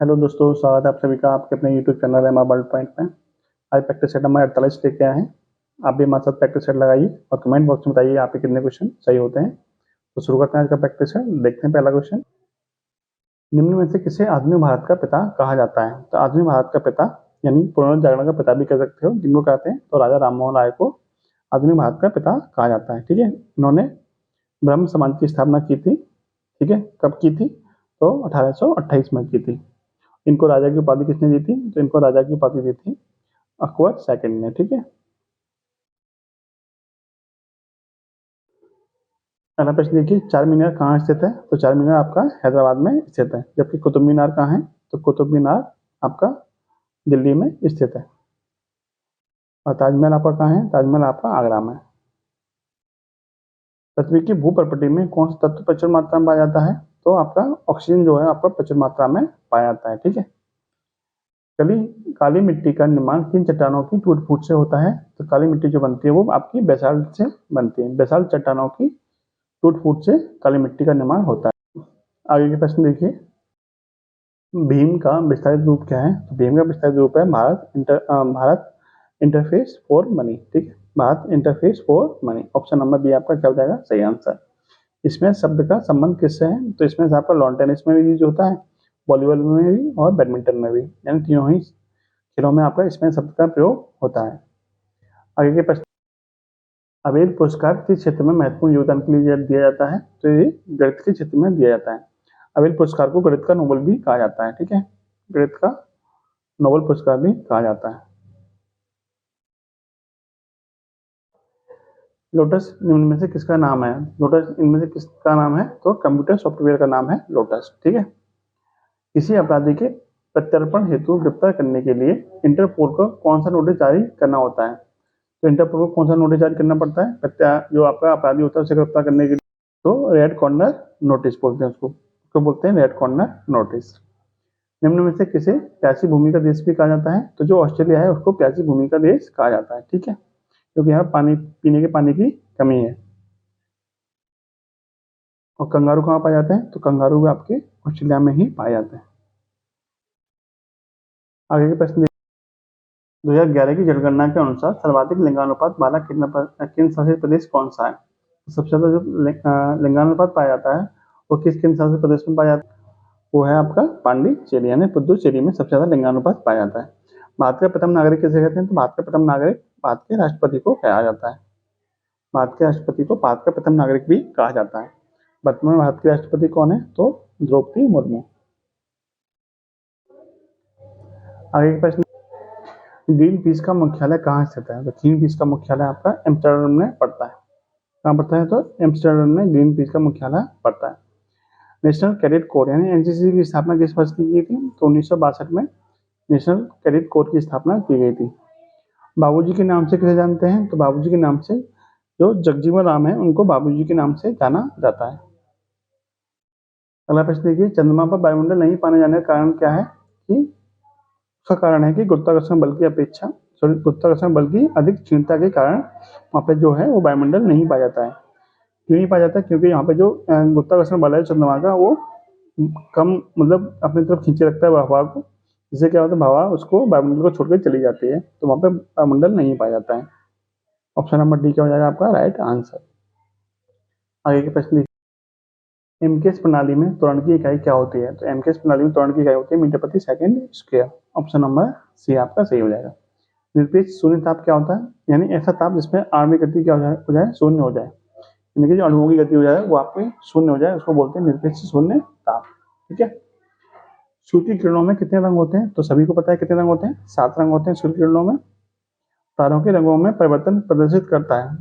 Hello दोस्तों, स्वागत है आप सभी का आपके अपने YouTube channel M world point में। आज प्रैक्टिस सेट नंबर 48 लेके आए हैं। आप भी हमारे साथ प्रैक्टिस सेट लगाइए और कमेंट बॉक्स में बताइए आपके कितने क्वेश्चन सही होते हैं। तो शुरू करते हैं आज का प्रैक्टिस सेट। देखते हैं पहला क्वेश्चन। निम्न में से किसे आधुनिक भारत का पिता कहा जाता है? तो आधुनिक भारत का पिता यानी पुनर्जागरण का पिता भी कह सकते हो। जिनको कहते हैं तो राजा राममोहन राय को आधुनिक भारत का पिता कहा जाता है। ठीक है, इन्होंने ब्रह्म समाज की स्थापना की थी। ठीक है, कब की थी? तो 1828 में की थी। इनको राजा की उपाधि किसने दी थी? तो इनको राजा की उपाधि दी थी अकबर सेकंड ने। ठीक है, पहला प्रश्न देखिए, चार मीनार कहाँ स्थित है? तो चार मीनार आपका हैदराबाद में स्थित है। जबकि कुतुब मीनार कहाँ है? तो कुतुब मीनार आपका दिल्ली में स्थित है। और ताजमहल आपका कहाँ है? ताजमहल आपका आगरा में। पृथ्वी की भू प्रकृति में कौन सा तत्व प्रचुर मात्रा में पाया जाता है? तो आपका ऑक्सीजन जो है आपका प्रचुर मात्रा में पाया जाता है। ठीक है, कली काली मिट्टी का निर्माण किन चट्टानों की टूट फूट से होता है? तो काली मिट्टी जो बनती है वो आपकी बेसाल्ट से बनती है। बेसाल्ट चट्टानों की टूट फूट से काली मिट्टी का निर्माण होता है। आगे के प्रश्न देखिए, भीम का विस्तारित रूप क्या है? तो भीम का विस्तारित रूप है भारत इंटरफेस फॉर मनी। ठीक है, Bharat interface for money. Option number B आपका क्या हो जाएगा सही आंसर। इसमें शब्द का संबंध किससे है? तो इसमें से आपका लॉन टेनिस में भी यूज होता है, वॉलीबॉल में भी और बैडमिंटन में भी, यानी तीनों ही खेलों में आपका इसमें शब्द का प्रयोग होता है। आगे के प्रश्न, अबेद पुरस्कार किस क्षेत्र में महत्वपूर्ण योगदान के लिए दिया जाता है? तो ये गणित के क्षेत्र में दिया जाता है। अबेद पुरस्कार को गणित का नोबेल भी कहा जाता है। ठीक है, गणित का नोबेल पुरस्कार भी कहा जाता है। लोटस निम्न में से किसका नाम है? लोटस इनमें से किसका नाम है? तो कंप्यूटर सॉफ्टवेयर का नाम है लोटस। ठीक है, किसी अपराधी के प्रत्यर्पण हेतु गिरफ्तार करने के लिए इंटरपोल को कौन सा नोटिस जारी करना होता है? तो इंटरपोल को कौन सा नोटिस जारी करना पड़ता है जो आपका अपराधी होता है उसे गिरफ्तार करने के लिए? तो रेड कॉर्नर नोटिस बोलते हैं उसको बोलते हैं रेड कॉर्नर नोटिस। निम्न में से किसे प्यासी भूमि का देश भी कहा जाता है? तो जो ऑस्ट्रेलिया है उसको प्यासी भूमि का देश कहा जाता है। ठीक है, क्योंकि यहाँ पानी पीने के पानी की कमी है। और कंगारू कहाँ पाए जाते हैं? तो कंगारू भी आपके ऑस्ट्रेलिया में ही पाए जाते हैं। आगे के प्रश्न 2011 की जनगणना के अनुसार सर्वाधिक लिंगानुपात वाला केंद्र शासित प्रदेश कौन सा है? तो सबसे ज्यादा जो लिंगानुपात पाया जाता है वो किस केंद्र शासित प्रदेश में पाया जाता है? वो है आपका पांडिचेरी, यानी पुदुचेरी में सबसे ज्यादा लिंगानुपात पाया जाता है। भारत का प्रथम नागरिक किसे कहते हैं? तो भारत का प्रथम नागरिक भारत के राष्ट्रपति को कहा जाता है। भारत के राष्ट्रपति को भारत का प्रथम नागरिक भी कहा जाता है। वर्तमान भारत के राष्ट्रपति कौन है? तो द्रौपदी मुर्मू। आगे के प्रश्न, ग्रीन पीस का मुख्यालय कहाँ स्थित है? तो ग्रीन पीस का मुख्यालय आपका एम्स्टर्डम में पड़ता है। कहाँ पड़ता है? तो एम्स्टर्डम में ग्रीन पीस का मुख्यालय पड़ता है। नेशनल कैडेट कोर यानी एनसीसी की स्थापना किस वर्ष की गई थी? तो 1962 में नेशनल कैडेट कोर की स्थापना की गई थी। बाबूजी के नाम से किसे जानते हैं? तो बाबूजी के नाम से जो जगजीवन राम है उनको बाबूजी के नाम से जाना जाता है। अगला प्रश्न देखिए, चंद्रमा पर वायुमंडल नहीं पाने जाने का कारण क्या है? कि उसका कारण है कि गुरुत्वाकर्षण बल की अपेक्षा गुरुत्वाकर्षण बल की अधिक क्षीणता के कारण वहाँ पे जो है वो वायुमंडल नहीं पाया जाता है। क्यों नहीं पाया जाता? क्योंकि यहाँ पे जो गुरुत्वाकर्षण बल है चंद्रमा का वो कम मतलब अपनी तरफ खींचे रखता है हवा को, जिससे क्या होता है हवा उसको वायुमंडल को छोड़कर चली जाती है, तो वहाँ पे वायुमंडल नहीं पाया जाता है। ऑप्शन नंबर डी क्या हो जाएगा आपका राइट आंसर। आगे के प्रश्न देखिए, एमकेएस प्रणाली में त्वरण की इकाई क्या होती है? तो एमकेएस प्रणाली में त्वरण की इकाई होती है मीटर प्रति second square. Option number C आपका सही हो जाएगा। निरपेक्ष शून्य ताप क्या होता है? यानी ऐसा ताप जिसमें आणविक गति क्या हो जाए शून्य हो जाए, यानी कि जो अणुओं की गति हो जाए वो आपकी शून्य हो जाए, उसको बोलते हैं निरपेक्ष शून्य ताप। ठीक है, सूर्य की किरणों में कितने रंग होते हैं? तो सभी को पता है कितने रंग होते हैं, 7 रंग होते हैं सूर्य की किरणों में। तारों के रंगों में परिवर्तन प्रदर्शित करता है।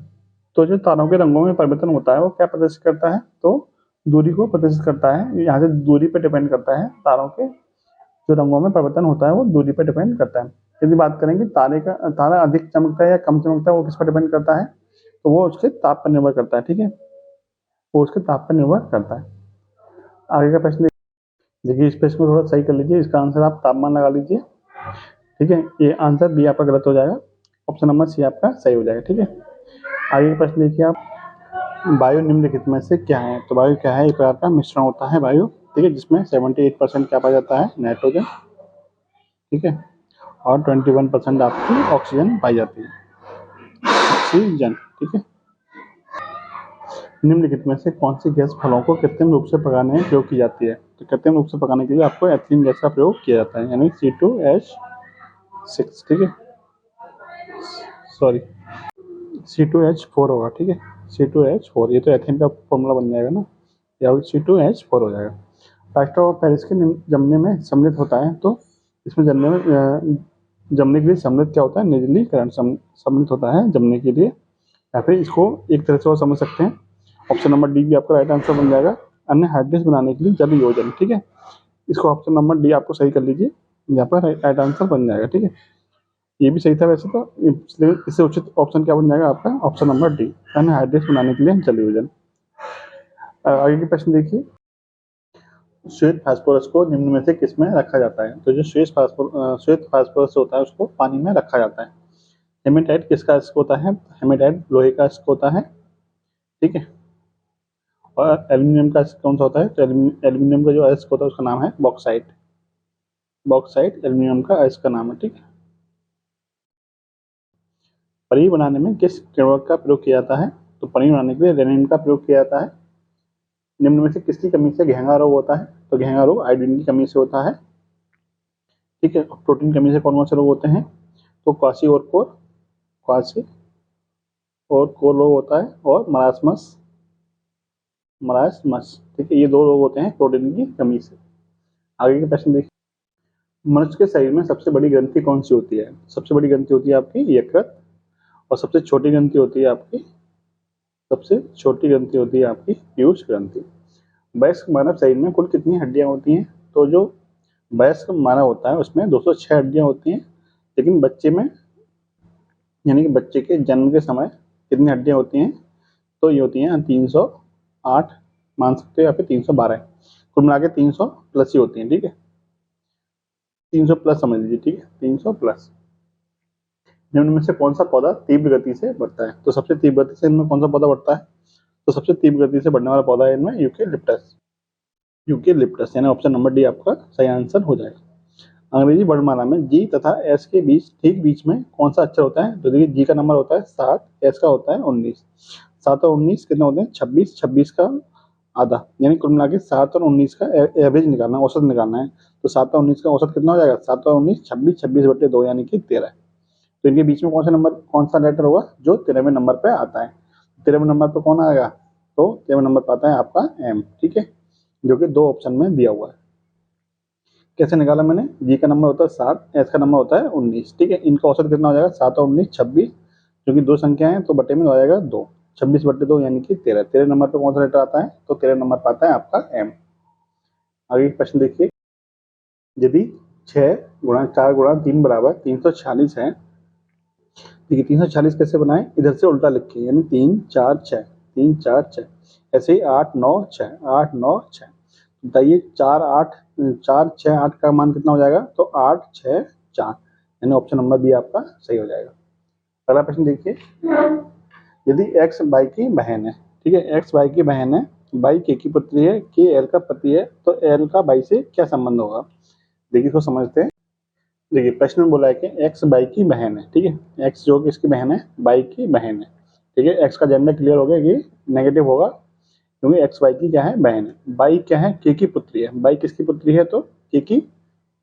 तो जो तारों के रंगों में परिवर्तन होता है वो क्या प्रदर्शित करता है? तो दूरी को प्रदर्शित करता है। यहाँ से दूरी पर डिपेंड करता है, तारों के जो रंगों में परिवर्तन होता है वो दूरी पर डिपेंड करता है। यदि बात करेंगे तारा अधिक चमकता है या कम चमकता है वो किस पर डिपेंड करता है? तो वो उसके ताप पर निर्भर करता है। ठीक है, वो उसके ताप पर निर्भर करता है। आगे का प्रश्न देखिए, इस प्रश्न को थोड़ा सही कर लीजिए, इसका आंसर आप तापमान लगा लीजिए। ठीक है, ये आंसर बी आपका गलत हो जाएगा, ऑप्शन नंबर सी आपका सही हो जाएगा। ठीक है, आगे का प्रश्न देखिए आप, वायु निम्नलिखित में से क्या है? तो वायु क्या है? एक प्रकार का मिश्रण होता है वायु। ठीक है, जिसमें 78% क्या पाया जाता है, नाइट्रोजन, ठीक है, और 21% आपकी ऑक्सीजन पाई जाती है, ऑक्सीजन, ठीक है। निम्नलिखित में से कौन सी गैस फलों को कृत्रिम रूप से पकाने में प्रयोग की जाती है? तो कृत्रिम रूप से पकाने के लिए आपको एथिलीन गैस का प्रयोग किया जाता है, यानी C2H6, ठीक है, सॉरी C2H4 होगा, ठीक है, C2H4, ये तो एथिलीन का फॉर्मूला बन जाएगा ना, या C2H4 हो जाएगा। प्लास्टर ऑफ पेरिस के जमने में सम्मिलित होता है, तो इसमें जमने के लिए सम्मिलित क्या होता है, निर्जलीकरण सम्मिलित होता है जमने के लिए, या फिर इसको एक तरह से और समझ सकते हैं, ऑप्शन नंबर डी भी आपका राइट आंसर बन जाएगा, अन्य हाइड्रेट्स बनाने के लिए जल योजन, ठीक है, इसको ऑप्शन नंबर डी आपको सही कर लीजिए, यहाँ पर राइट आंसर बन जाएगा, ठीक है, ये भी सही था वैसे तो, इसलिए इससे उचित ऑप्शन क्या बन जाएगा आपका, ऑप्शन नंबर डी, अन्य हाइड्रेट्स बनाने के लिए जल योजन। आगे के प्रश्न देखिए, श्वेत फास्फोरस को निम्न में से किस में रखा जाता है? तो जो श्वेत फास्फोरस होता है उसको पानी में रखा जाता है। हेमेटाइट किसका अयस्क होता है? हेमेटाइट लोहे का अयस्क होता है, ठीक है, और एल्यूमिनियम का अयस्क कौन सा होता है? तो एल्यूमिनियम का जो अयस्क होता है उसका नाम है बॉक्साइट, बॉक्साइट एल्यूमिनियम का अयस्क का नाम है, ठीक है। पनीर बनाने में किस किण्वक का प्रयोग किया जाता है? तो पनीर बनाने के लिए रेनिन का प्रयोग किया जाता है। निम्न में से किसकी कमी से घेंगा रोग होता है? तो घेंगा रोग आयोडीन की कमी से होता है, ठीक है। प्रोटीन की कमी से कौन कौन से रोग होते हैं? तो क्वासी और कोर रोग होता है, और मरासमस, ठीक है, ये दो रोग होते हैं प्रोटीन की कमी से। आगे के प्रश्न देखिए, मनुष्य के शरीर में सबसे बड़ी ग्रंथि कौन सी होती है? सबसे बड़ी ग्रंथि होती है आपकी यकृत, और सबसे छोटी ग्रंथि होती है आपकी पीयूष ग्रंथि। वयस्क मानव शरीर में कुल कितनी हड्डियां होती हैं? तो जो वयस्क मानव होता है उसमें 206 हड्डियां होती हैं, लेकिन बच्चे में, यानी कि बच्चे के जन्म के समय कितनी हड्डियां होती हैं? तो ये होती हैं 308 मान सकते हो, या फिर 312, कुल मिला के 300 प्लस ही होती हैं, ठीक है, 300 प्लस समझ लीजिए, ठीक है, 300 प्लस। निम्न में से कौन सा पौधा तीव्र गति से बढ़ता है? तो सबसे तीव्र गति से इनमें कौन सा पौधा बढ़ता है? तो सबसे तीव्र गति से बढ़ने वाला पौधा है इनमें यूकेलिप्टस, यानी ऑप्शन नंबर डी आपका सही आंसर हो जाएगा। अंग्रेजी वर्णमाला में जी तथा एस के ठीक बीच में कौन सा अक्षर होता है? तो देखिए, जी का नंबर होता है 7, एस का होता है 19, 7 और 19 कितने होते हैं? 26, 26 का आधा, यानी कुल मिला के 7 और 19 का एवरेज निकालना, औसत निकालना है। तो 7 और 19 का औसत कितना हो जाएगा? 7 और 19 26, 26/2, यानी कि 13। तो इनके बीच में कौन सा लेटर होगा जो 13वें नंबर पे आता है? 13वें नंबर पे कौन आएगा? तो 13वें नंबर पे आता है आपका एम, ठीक है, जो कि 2 ऑप्शन में दिया हुआ है। कैसे निकाला मैंने? जी का नंबर होता है 7, एस का नंबर होता है 19, ठीक है, इनका औसत कितना हो जाएगा? 7 और 19 26, जो कि 2 संख्या है तो बटे में हो जाएगा 2, 26/2, यानी कि 13। 13 नंबर पे कौन सा लेटर आता है? तो 13 नंबर पे आता है आपका एम। आगे प्रश्न देखिए, यदि 6 गुणा 4 गुणा 3 बराबर 346 है, देखिए 346 कैसे बनाए? इधर से उल्टा लिखिए, यानी 3 4 6, 3 4 6, ऐसे ही 8 9 6, 8 9 6, बताइए 4 6 8 का मान कितना हो जाएगा? तो 8 6 4, यानी ऑप्शन नंबर बी आपका सही हो जाएगा। अगला प्रश्न देखिए, यदि x y की बहन है, ठीक है, x y की बहन है, y k की पुत्री है, k l का पति है, तो l का y से क्या संबंध होगा? देखिए इसको समझते हैं। देखिए प्रश्न में बोला है कि x y की बहन है, ठीक है, x जो कि इसकी बहन है, y की बहन है, ठीक है, x का जेंडर क्लियर हो गया कि नेगेटिव होगा, क्योंकि एक्स वाई की क्या है? बहन है। बाई क्या है? के की पुत्री है। बाई किसकी पुत्री है? तो के की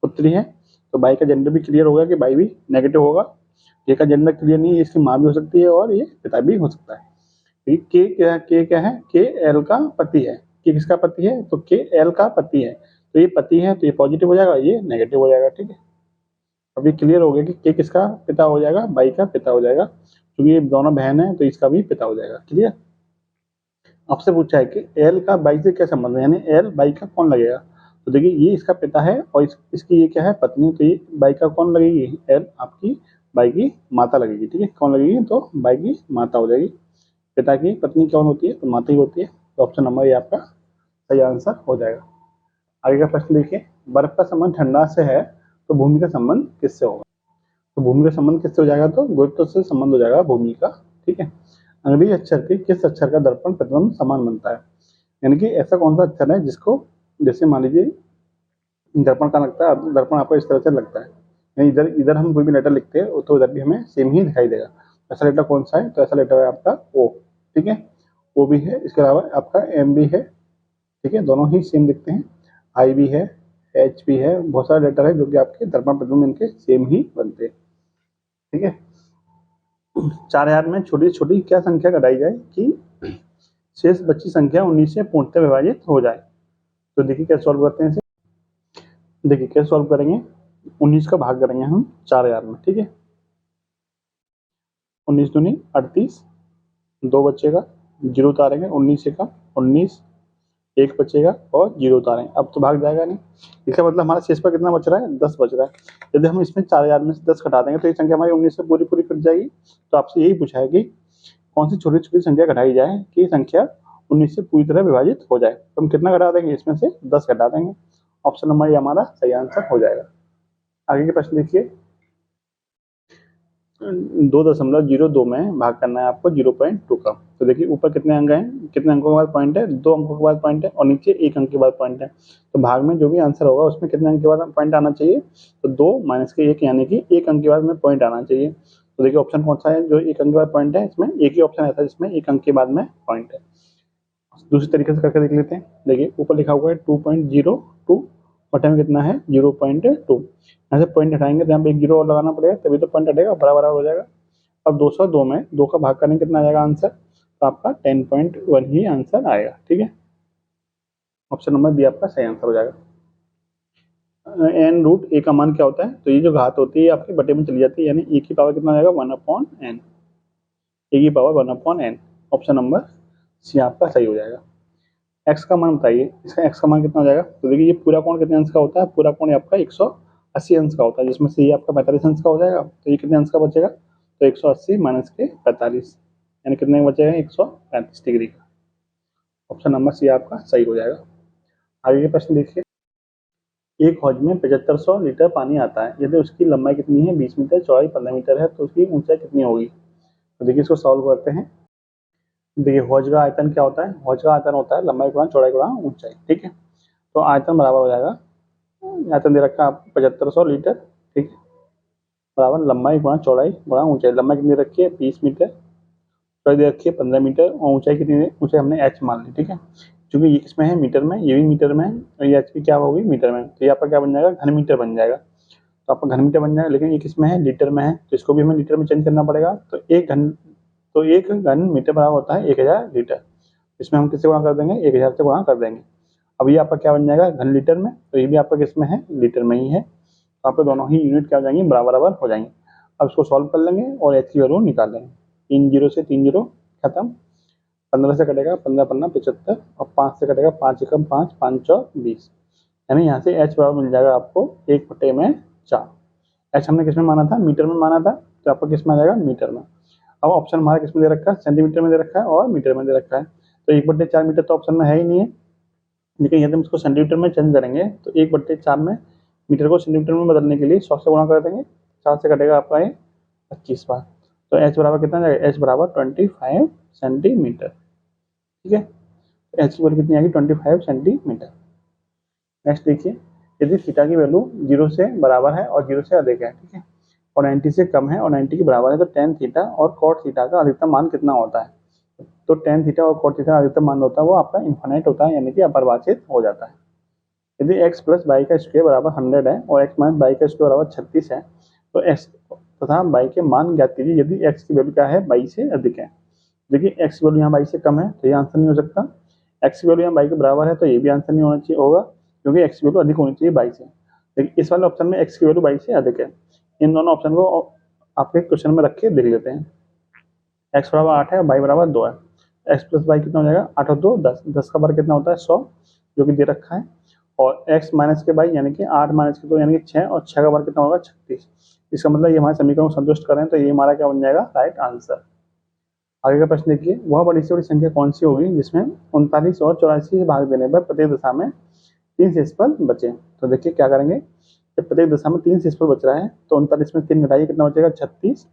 पुत्री है, तो बाई का जेंडर भी क्लियर होगा कि बाई भी नेगेटिव होगा। के का जेंडर क्लियर नहीं है, इसकी माँ भी हो सकती है और ये पिता भी हो सकता है। के क्या है? के एल का पति है। के किसका पति है? तो के एल का पति है, तो ये पति है, तो ये पॉजिटिव हो जाएगा, ये नेगेटिव हो जाएगा, ठीक है। अभी क्लियर हो गया कि के किसका पिता हो जाएगा? बाई का पिता हो जाएगा, क्योंकि ये दोनों बहन है तो इसका भी पिता हो जाएगा, क्लियर। आपसे पूछा है कि एल का बाई से क्या संबंध है, यानी एल बाई का कौन लगेगा? तो देखिए ये इसका पिता है और इसकी ये क्या है? पत्नी, तो ये बाई का कौन लगेगी? एल आपकी बाई की माता लगेगी, ठीक है, कौन लगेगी? तो बाई की माता हो जाएगी। पिता की पत्नी कौन होती है? तो माता ही होती है, तो ऑप्शन नंबर ये आपका सही आंसर हो जाएगा। आगे का प्रश्न देखिए, बर्फ का संबंध ठंडा से है तो भूमि का संबंध किससे होगा? तो भूमि का संबंध किससे हो जाएगा? तो गुरुत्व से संबंध हो जाएगा भूमि का, ठीक है। अंग्रेजी अक्षर के किस अक्षर का दर्पण प्रतिबिंब समान बनता है? यानी कि ऐसा कौन सा अक्षर है जिसको जैसे मान लीजिए दर्पण कहाँ लगता है, दर्पण आपको इस तरह से लगता है, यानी इधर इधर हम कोई भी लेटर लिखते हैं तो उधर भी हमें सेम ही दिखाई देगा। ऐसा लेटर कौन सा है, तो ऐसा लेटर है आपका ओ। ठीक है, ओ भी है, इसके अलावा आपका एम भी है। ठीक है, दोनों ही सेम दिखते हैं। आई भी है, एच भी है, बहुत सारे लेटर है जो कि आपके दर्पण प्रतिबिंब इनके सेम ही बनते हैं। ठीक है, 4000 में छोटी से छोटी क्या संख्या घटाई जाए कि शेष बची संख्या 19 से पूर्णतः विभाजित हो जाए। तो देखिए कैसे सॉल्व करते हैं इसे। देखिए कैसे सॉल्व करेंगे, 19 का भाग करेंगे हम 4000 में। ठीक है, 19 दूनी 38, 2 बचेगा, 0 उतारेंगे, 19 का 19, 1 बचेगा और 0 उतारेंगे। अब तो भाग जाएगा नहीं, इसका मतलब हमारा शेष पर कितना बच रहा है, 10 बच रहा है। यदि हम इसमें 4000 में से 10 घटा देंगे तो ये संख्या हमारी 19 से पूरी पूरी कट जाएगी। तो आपसे यही पूछा है कि कौन सी छोटी छोटी संख्या घटाई जाए कि संख्या 19 से पूरी तरह विभाजित हो जाए। तो हम कितना घटा देंगे, इसमें से 10 घटा देंगे। ऑप्शन नंबर ये हमारा सही आंसर हो जाएगा। आगे के प्रश्न देखिए, 2.02 में भाग करना है आपको 0.2 का। तो देखिए ऊपर कितने अंक हैं, कितने अंकों के बाद पॉइंट है, 2 अंकों के बाद पॉइंट है और नीचे 1 अंक के बाद पॉइंट है। तो भाग में जो भी आंसर होगा उसमें कितने अंक के बाद पॉइंट आना चाहिए, तो 2 माइनस के 1 यानी कि 1 अंक के बाद में पॉइंट आना चाहिए। तो देखिए ऑप्शन कौन सा है जो 1 अंक के बाद पॉइंट है, इसमें एक ही ऑप्शन ऐसा है जिसमें 1 अंक के बाद में पॉइंट है। दूसरी तरीके से करके देख लेते हैं। देखिए ऊपर लिखा हुआ है 2.02, बटे में कितना है 0.2। यहाँ से पॉइंट हटाएंगे तो यहाँ पे एक 0 और लगाना पड़ेगा तभी तो पॉइंट हटेगा, बराबर हो जाएगा। अब 202 में 2 का भाग करने कितना आ जाएगा आंसर, तो आपका 10.1 ही आंसर आएगा। ठीक है, ऑप्शन नंबर बी आपका सही आंसर हो जाएगा। एन रूट ए का मान क्या होता है, तो ये जो घात होती है आपके बटे में चली जाती है, यानी ए की पावर कितना आ जाएगा 1/n, ए की power 1/n। Option number C आपका सही हो जाएगा। एक्स का मान बताइए, इसका एक्स का मान कितना हो जाएगा। तो देखिए ये पूरा कोण कितने अंश का होता है, पूरा कोण आपका 180 अंश का होता है, जिसमें से ये आपका 45 अंश का हो जाएगा। तो ये कितने अंश का बचेगा, तो 180 माइनस के 45 यानी कितने बचेगा 135 डिग्री का। ऑप्शन नंबर सी आपका सही हो जाएगा। आगे के प्रश्न देखिए, एक हौज में 7500 लीटर पानी आता है, यदि उसकी लंबाई कितनी है 20 मीटर, चौड़ाई 15 मीटर है, तो उसकी ऊंचाई कितनी होगी। तो देखिए इसको सॉल्व करते हैं। देखिए हौज का आयतन क्या होता है, हौज का आयतन होता है लंबाई गुणा चौड़ाई गुणा ऊंचाई। ठीक है, तो आयतन बराबर हो जाएगा, आयतन दे रखा है आपको 7500 लीटर। ठीक है, बराबर लंबाई गुणा चौड़ाई गुणा ऊंचाई। लंबाई कितनी रखी है 20 मीटर, चौड़ाई दे रखी है 15 मीटर और ऊंचाई कितनी है, ऊंचाई हमने h मान ली। ठीक है, क्योंकि ये किसमें है मीटर में, ये भी मीटर में है और ये h की क्या होगी मीटर में, तो ये आपका क्या बन जाएगा घन मीटर बन जाएगा। तो आपका घन मीटर बन जाएगा, लेकिन ये किसमें है लीटर में है, तो इसको भी हमें लीटर में चेंज करना पड़ेगा। तो एक घन मीटर बराबर होता है 1000 लीटर। इसमें हम किससे गुणा कर देंगे, 1000 से गुणा कर देंगे। अब ये आपका क्या बन जाएगा घन लीटर में, तो ये भी आपका किसमें है लीटर में ही है। तो आपके दोनों ही यूनिट क्या हो जाएंगे बराबर बराबर हो जाएंगे। अब इसको सॉल्व कर लेंगे और एच की वैल्यू निकाल लेंगे। 3 जीरो से 3 जीरो खत्म, 15 से कटेगा 15 15 75 और 5 से कटेगा 5 एकम 5 5 चौ 20, यानी यहाँ से एच बराबर मिल जाएगा आपको 1/4। एच हमने किसमें माना था, मीटर में माना था, तो आपका किस में आ जाएगा मीटर में। अब ऑप्शन हमारा किसमें दे रखा है, सेंटीमीटर में दे रखा है और मीटर में दे रखा है। तो 1/4 मीटर तो ऑप्शन में है ही नहीं है, लेकिन यदि हम इसको सेंटीमीटर में चेंज करेंगे तो 1/4 में मीटर को सेंटीमीटर में बदलने के लिए 100 से गुणा कर देंगे, 4 से कटेगा आपका ये 25 बार। तो एच बराबर कितना जाएगा, एच बराबर 25 सेंटीमीटर। ठीक है, एच की वैल्यू कितनी आएगी 25 सेंटीमीटर। नेक्स्ट देखिए, यदि थीटा की वैल्यू 0 से बराबर है और 0 से अधिक है, ठीक है, और 90 से कम है और 90 के बराबर है, तो टेन थीटा और कॉट थीटा का अधिकतम मान कितना होता है। तो टेन थीटा और कॉट थीटा का अधिकतम मान होता है वो आपका इन्फिनिट होता है, यानी कि अपरिभाषित हो जाता है। यदि x प्लस वाई का स्क्वायर बराबर 100 है और x माइनस वाई का स्क्वायर बराबर 36 है, तो x तथा y के मान ज्ञात कीजिए यदि x की वैल्यू क्या है y से अधिक है। देखिए x की वैल्यू यहाँ y से कम है तो ये आंसर नहीं हो सकता, x की वैल्यू यहाँ y के बराबर है तो ये भी आंसर नहीं होना चाहिए होगा, क्योंकि x की वैल्यू अधिक होनी चाहिए y से। लेकिन इस वाले ऑप्शन में x की वैल्यू y से अधिक है। इन दोनों ऑप्शन को आपके क्वेश्चन में रख के देख लेते हैं। x बराबर 8 है और y बराबर 2 है, x प्लस वाई कितना हो जाएगा 8 और 2 10, 10 का बार कितना होता है 100 जो कि दे रखा है, और x माइनस के बाई यानी कि 8 माइनस के 2 यानी कि 6 और 6 का बार कितना होगा 36। इसका मतलब ये हमारे समीकरण को संतुष्ट कर रहे हैं, तो ये हमारा क्या बन जाएगा राइट आंसर। आगे का प्रश्न देखिए, वह बड़ी से बड़ी संख्या कौन सी होगी जिसमें 39 और 84 से भाग देने पर प्रत्येक दशा में 3 शेषफल बचे। तो देखिए क्या करेंगे, जब प्रत्येक दशा में 3 शेषफल बच रहा है तो 39 में 3 घटाइए कितना बचेगा 36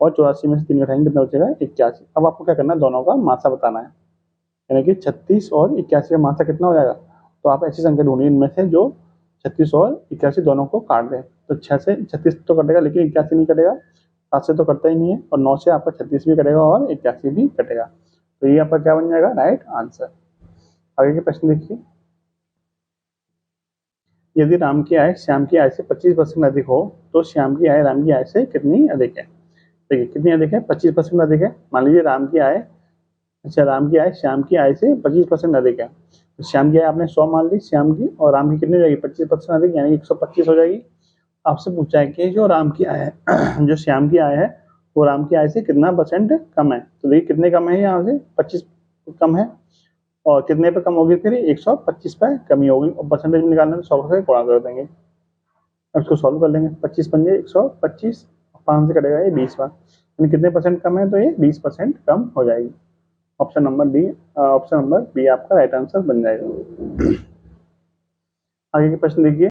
और 84 में से 3 घटाएंगे कितना बचेगा 81। अब आपको क्या करना है दोनों का मासा बताना है, यानी कि 36 और 81 का मासा कितना हो जाएगा, तो आप ऐसी संख्या ढूंढिए इनमें से जो 36 और 81 दोनों को काट दें। तो 6 से 36 तो कटेगा, लेकिन 81 नहीं कटेगा, 7 से तो कटता ही नहीं है, और 9 से आपका 36 भी कटेगा और 81 भी कटेगा। तो ये आपका क्या बन जाएगा, राइट आंसर। आगे के प्रश्न देखिए, यदि राम की आय श्याम की आय से 25% अधिक हो तो श्याम की आय राम की आय से कितनी अधिक है। देखिए कितनी अधिक है, 25% अधिक है। मान लीजिए राम की आय, अच्छा राम की आय श्याम की आय से 25% अधिक है। तो श्याम की आय आपने 100 मान ली श्याम की, और राम की कितनी हो जाएगी, 25% अधिक, यानी 125 हो जाएगी। आपसे पूछा है कि जो राम की आय है जो श्याम की आय है वो राम की आय से कितना परसेंट कम है। तो देखिए कितने कम है, यहाँ से 25 कम है, और कितने पे कम होगी, फिर 125 पे कमी होगी, और परसेंटेज निकालने में 100 से गुणा कर देंगे। अब इसको सॉल्व कर लेंगे, 25 पंजे 125, 5 से कटेगा ये 20 बार, यानी कितने परसेंट कम है, तो ये 20% कम हो जाएगी। Option number D, option number B आपका राइट आंसर बन जाएगा। आगे के प्रश्न देखिए,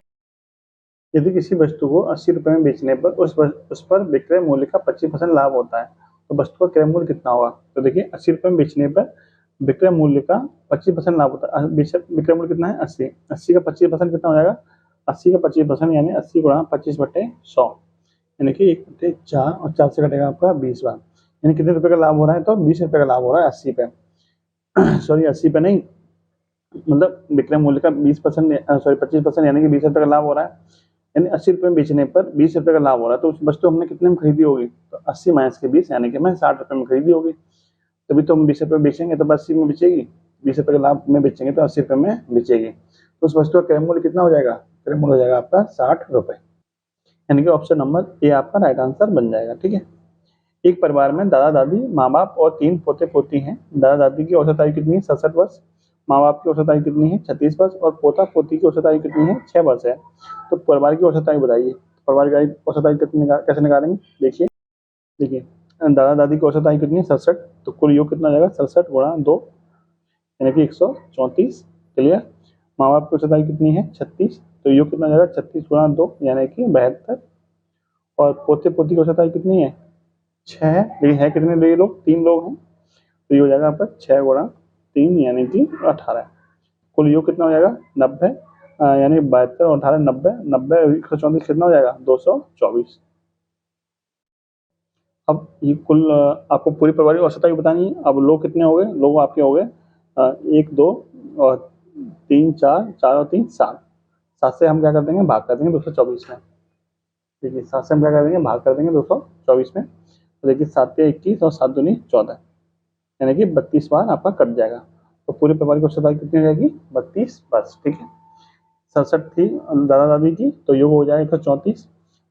यदि किसी वस्तु को 80 रुपए में बेचने पर उस पर विक्रय मूल्य का 25% लाभ होता है तो वस्तु का क्रय मूल्य कितना होगा। तो देखिए 80 रुपए में बेचने पर विक्रय मूल्य का 25% लाभ होता है। विक्रय मूल्य कितना है, 80, 80 का 25% कितना हो जाएगा, 80 का 25% यानी 80 गुणा 25/100, यानी कि 1/4, और 4 से कटेगा आपका 20 बार, यानी कितने रुपए का लाभ हो रहा है, तो 20 रुपए का लाभ हो रहा है 80 पे। सॉरी 80 पे नहीं, मतलब विक्रय मूल्य का 20%, सॉरी 25%, यानी कि 20 रुपए का लाभ हो रहा है, यानी 80 रुपए में बेचने पर 20 रुपए का लाभ हो रहा है। तो उस वस्तु हमने कितने में खरीदी होगी, तो 80 माइनस के 20, यानी कि मैं 60 रुपए में खरीदी होगी। तभी तो हम 20 रुपए बेचेंगे तो 80 में बेचेगी, 20 रुपए का लाभ में बेचेंगे तो 80 रुपए में बेचेगी। तो उस वस्तु का क्रय मूल्य कितना हो जाएगा, क्रय मूल्य हो जाएगा आपका 60 रुपए, यानी कि ऑप्शन नंबर ए आपका राइट आंसर बन जाएगा। ठीक है, एक परिवार में दादा दादी, माँ बाप और 3 पोते पोती हैं। दादा दादी की औसत आयु कितनी है, 67 वर्ष, माँ बाप की औसत आयु कितनी है, 36 वर्ष, और पोता पोती की औसत आयु कितनी है, 6 वर्ष है। तो परिवार की औसत आयु बताइए, परिवार की औसत आयु कैसे निकालेंगे, देखिए देखिए दादा दादी की औसत आयु कितनी है, 67, तो कुल योग कितना हो जाएगा, 67 गुणा 2, यानी कि 134, क्लियर। माँ बाप की औसत आयु कितनी है, 36, तो योग कितना हो जाएगा, 36 गुणा 2, यानी कि 72, और पोते पोती की औसत आयु कितनी है, 6 है, लेकिन है कितने लोग, 3 लोग हैं, तो ये हो जाएगा आपका 6 गुणा 3, यानी कि 18। कुल योग कितना हो जाएगा, 90, यानी 72 और 18 90, 90 134 कितना हो जाएगा, 224। अब ये कुल आपको पूरी परिवार की औसत आयु बतानी है। अब लोग कितने हो गए, लोग आपके हो गए 1 2 और 3 4, 4 और 3 7, 7 से हम क्या कर देंगे, भाग कर देंगे 224 में। देखिए 7 से हम क्या कर देंगे, भाग कर देंगे 224 में। तो देखिए 7 के 21 और 7 दूनी 14, यानी कि 32 बार आपका कट जाएगा। तो पूरे परिवार की औसत आयु कितनी हो जाएगी, 32 बस। ठीक है, 67 थी दादा दादी की, तो योग हो जाएगा 134,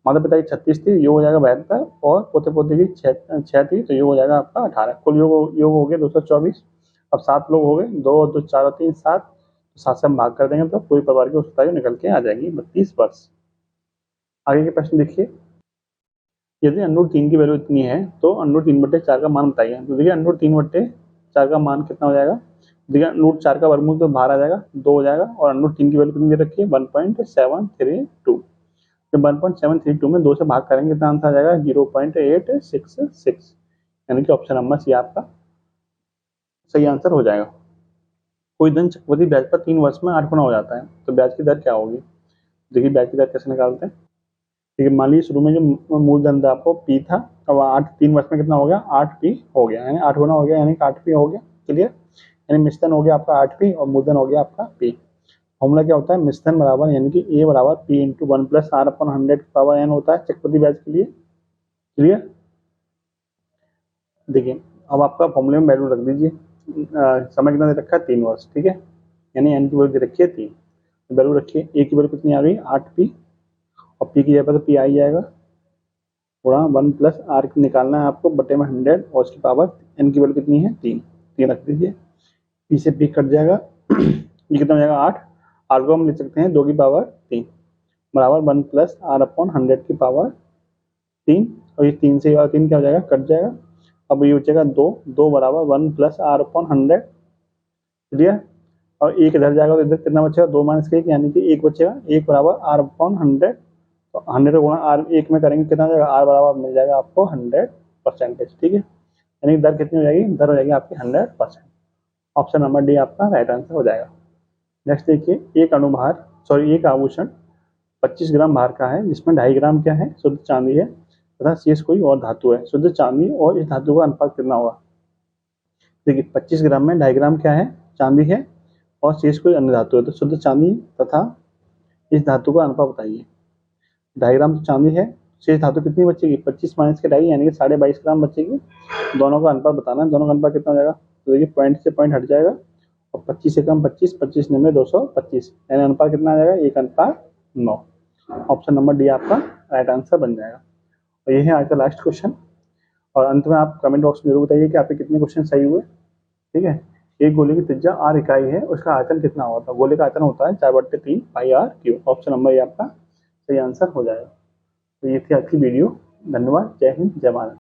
माता पिता की 36 थी, योग हो जाएगा 72, और पोते पोते की 6 थी, तो योग हो जाएगा आपका 18। कुल योग हो गया 224। अब 7 लोग हो गए, 2 2 4 और 3 7, 7 से हम भाग कर देंगे तो पूरी परिवार की औसत आयु निकल के आ जाएगी 32 वर्ष। आगे के प्रश्न देखिए, यदि अंडरूट 3 की वैल्यू इतनी है तो अंडरूट 3/4 का मान बताइए। तो देखिए अंडरूट 3/4 का मान कितना हो जाएगा, देखिए अंडरूट 4 का वर्गमूल तो बाहर आ जाएगा, 2 हो जाएगा, और अंडरूट 3 की वैल्यू कितनी दे रखी है, 1.732। जब 1.732 में 2 से भाग करेंगे कितना आंसर आ जाएगा, 0.866, यानी कि ऑप्शन नंबर सी आपका सही आंसर हो जाएगा। कोई धन चक्रवृद्धि ब्याज पर 3 वर्ष में 8 गुना हो जाता है, तो ब्याज की दर क्या होगी। देखिए ब्याज की दर कैसे निकालते हैं, ठीक है, मान लीजिए शुरू में जो मूलधन था आपको पी था, अब 8 3 वर्ष में कितना हो गया, 8p हो गया, यानी 8 गुना हो गया, यानी 8p हो गया, क्लियर। यानी मिश्रण हो गया आपका 8p और मूलधन हो गया आपका p। फॉर्मूला क्या होता है, मिश्रण बराबर यानी कि a बराबर p इंटू 1 प्लस r अपन 100 पावर n होता है चक्रवृद्धि ब्याज के लिए, क्लियर। देखिए अब आपका फॉर्मूले में वैल्यू रख दीजिए, समय कितना दे रखा है, 3 वर्ष, ठीक है, यानी n की वैल्यू दे रखी है 3, वैल्यू रखिए, a की वैल्यू कितनी आ गई 8p, और p की जगह पर तो p आ ही जाएगा, थोड़ा 1 प्लस आर निकालना है आपको बटे में 100, और उसकी पावर n की वैल्यू कितनी है 3, 3 रख दीजिए, p से p कट जाएगा, ये कितना हो जाएगा 8, आर को हम लिख सकते हैं 2 की पावर 3 बराबर 1 प्लस आर अपॉन 100 की पावर 3, और ये 3 से 3 क्या हो जाएगा, कट जाएगा। अब ये बचेगा 2, 2 बराबर 1 प्लस आर अपॉन 100, क्लियर। और एक इधर जाएगा तो इधर कितना बचेगा, 2 माइनस 1, यानी कि 1 बचेगा, 1 बराबर आर अपॉन 100, तो 100 गुणा आर 1 में करेंगे कितना जाएगा, आर बराबर मिल जाएगा आपको 100%, ठीक है, यानी दर कितनी हो जाएगी, दर हो जाएगी आपकी 100%। ऑप्शन नंबर डी आपका राइट आंसर हो जाएगा। नेक्स्ट देखिए, एक आभूषण 25 ग्राम भार का है, जिसमें 2.5 ग्राम क्या है, शुद्ध चांदी है तथा शेष कोई और धातु है। शुद्ध चांदी और इस धातु का अनुपात कितना होगा? देखिए 25 ग्राम में 2.5 ग्राम क्या है, चांदी है और शेष कोई अन्य धातु है। तो शुद्ध चांदी तथा इस धातु का अनुपात बताइए। 2.5 ग्राम चांदी है, शेष धातु कितनी बचेगी? 25 माइनस के 2.5 यानी कि 22.5 ग्राम बचेगी। दोनों का अनुपात बताना है, दोनों का अनुपात कितना हो जाएगा? तो देखिए पॉइंट से पॉइंट हट जाएगा और 25 से कम 25, 25 9 225, यानी अनुपात कितना आ जाएगा? 1:9। ऑप्शन नंबर डी आपका राइट आंसर बन जाएगा। और ये है आज का लास्ट क्वेश्चन। और अंत में आप कमेंट बॉक्स में जरूर बताइए कि आपके कितने क्वेश्चन सही हुए। ठीक है, एक गोले की त्रिज्या r इकाई है, उसका आयतन कितना होता है? गोले का आयतन होता है 4/3 पाई r क्यूब। ऑप्शन नंबर ये आपका सही आंसर हो जाएगा। तो ये थी आज की वीडियो। धन्यवाद। जय हिंद, जय भारत।